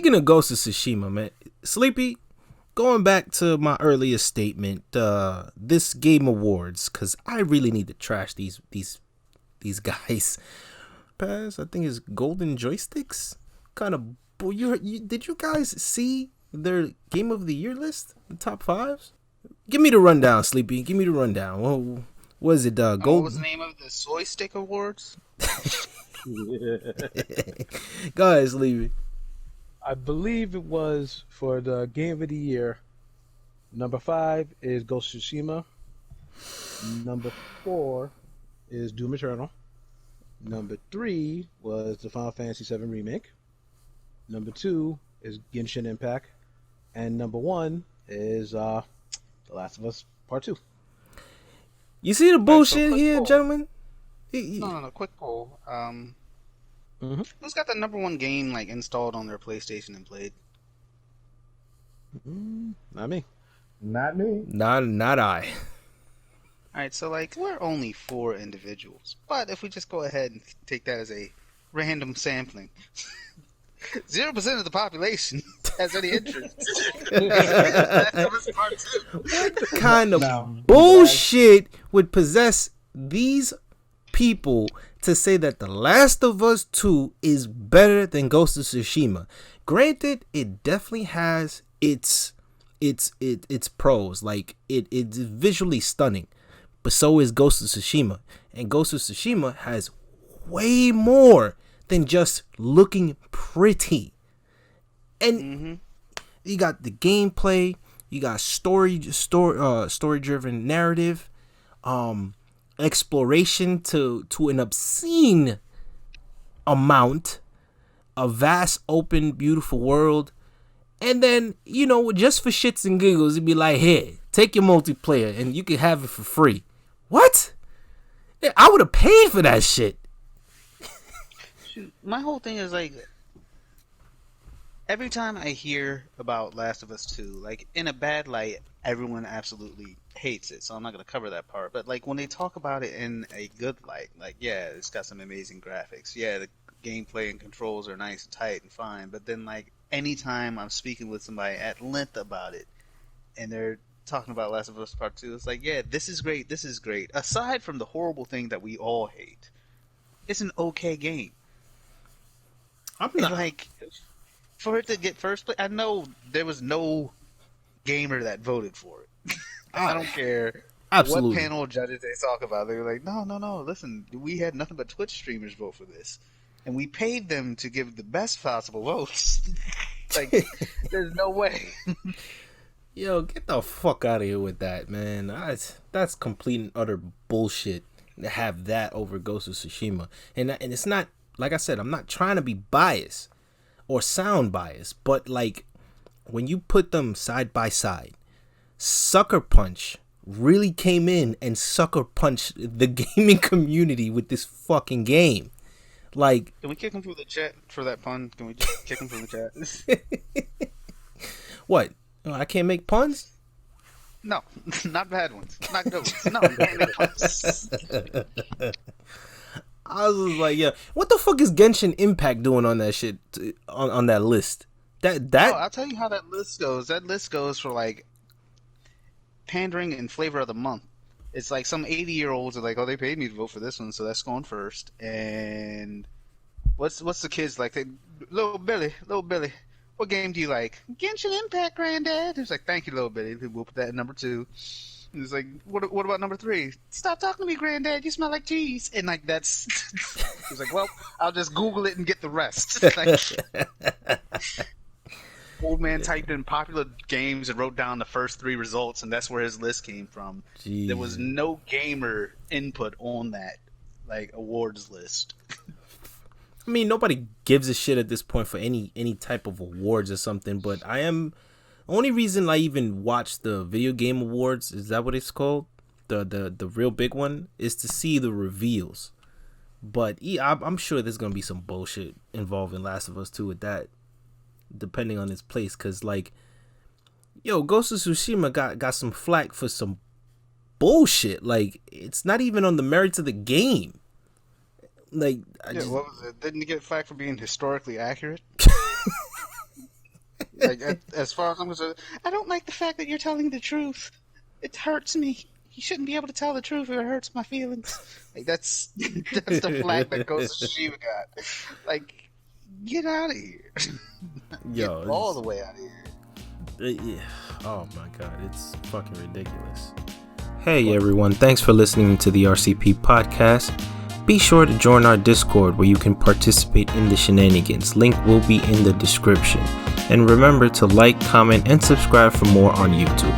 speaking of Ghost of Tsushima, man, Sleepy, going back to my earlier statement, this Game Awards, because I really need to trash these guys. Pass, I think it's Golden Joysticks. Kind of, did you guys see their Game of the Year list? The top fives? Give me the rundown, Sleepy. Give me the rundown. Whoa, what is it? Gold? What was the name of the Joystick Awards? Go ahead, Sleepy. I believe it was for the Game of the Year. Number 5 is Ghost of Tsushima. Number 4 is Doom Eternal. Number 3 was the Final Fantasy VII Remake. Number 2 is Genshin Impact. And number 1 is The Last of Us Part 2. You see the bullshit here, poll. gentlemen? No, quick poll. Who's got the number 1 game like installed on their PlayStation and played? Not me. Not me. Not I. Alright, so like we're only 4 individuals. But if we just go ahead and take that as a random sampling, 0% of the population has any interest. What kind of bullshit would possess these people to say that The Last of Us 2 is better than Ghost of Tsushima? Granted, it definitely has its pros. Like it's visually stunning, but so is Ghost of Tsushima, and Ghost of Tsushima has way more than just looking pretty. And you got the gameplay, you got story driven narrative, exploration to an obscene amount, a vast open beautiful world. And then, just for shits and giggles, it'd be like, here, take your multiplayer and you can have it for free. What? I would have paid for that shit. Shoot, my whole thing is like, every time I hear about Last of Us 2, like in a bad light, everyone absolutely hates it. So I'm not going to cover that part. But like when they talk about it in a good light, like, yeah, it's got some amazing graphics. Yeah, the gameplay and controls are nice and tight and fine. But then like anytime I'm speaking with somebody at length about it and they're talking about Last of Us Part 2, it's like, yeah, this is great. This is great. Aside from the horrible thing that we all hate, it's an okay game. I'm not like, for it to get first place, I know there was no gamer that voted for it. I don't care absolutely what panel of judges they talk about. They were like, no, listen, we had nothing but Twitch streamers vote for this. And we paid them to give the best possible votes. Like, there's no way. Yo, get the fuck out of here with that, man. That's complete and utter bullshit to have that over Ghost of Tsushima. And it's not, like I said, I'm not trying to be biased or sound biased, but like when you put them side by side, Sucker Punch really came in and sucker punched the gaming community with this fucking game. Like, can we kick him from the chat for that pun? Can we just kick him from the chat? What? I can't make puns? No, not bad ones. Not good ones. No, you can't make puns. I was just like, yeah, what the fuck is Genshin Impact doing on that shit, on that list? That Oh, I'll tell you how that list goes. That list goes for like pandering and flavor of the month. It's like some 80-year-olds are like, oh, they paid me to vote for this one, so that's going first. And what's the kids like? Little Billy, what game do you like? Genshin Impact, Granddad. He's like, thank you, Little Billy. We'll put that in number 2. He's like, what about number 3? Stop talking to me, Granddad. You smell like cheese. And like that's. He's like, well, I'll just Google it and get the rest. Like, old man typed in popular games and wrote down the first 3 results, and that's where his list came from. Jeez. There was no gamer input on that like awards list. I mean, nobody gives a shit at this point for any type of awards or something, but only reason I even watch the video game awards, is that what it's called? The real big one, is to see the reveals. But I'm sure there's gonna be some bullshit involving Last of Us 2 with that, depending on its place, cause like, yo, Ghost of Tsushima got some flack for some bullshit. Like, it's not even on the merits of the game. Like, What was it? Didn't he get flack for being historically accurate? Like, as far as I'm concerned, I don't like the fact that you're telling the truth. It hurts me. You shouldn't be able to tell the truth if it hurts my feelings. Like, that's the flag that Ghost of Tsushima got. Like, get out of here. Yo, get all the way out of here. Yeah. Oh my god, it's fucking ridiculous. Hey everyone, thanks for listening to the RCP podcast. Be sure to join our Discord where you can participate in the shenanigans. Link will be in the description. And remember to like, comment, and subscribe for more on YouTube.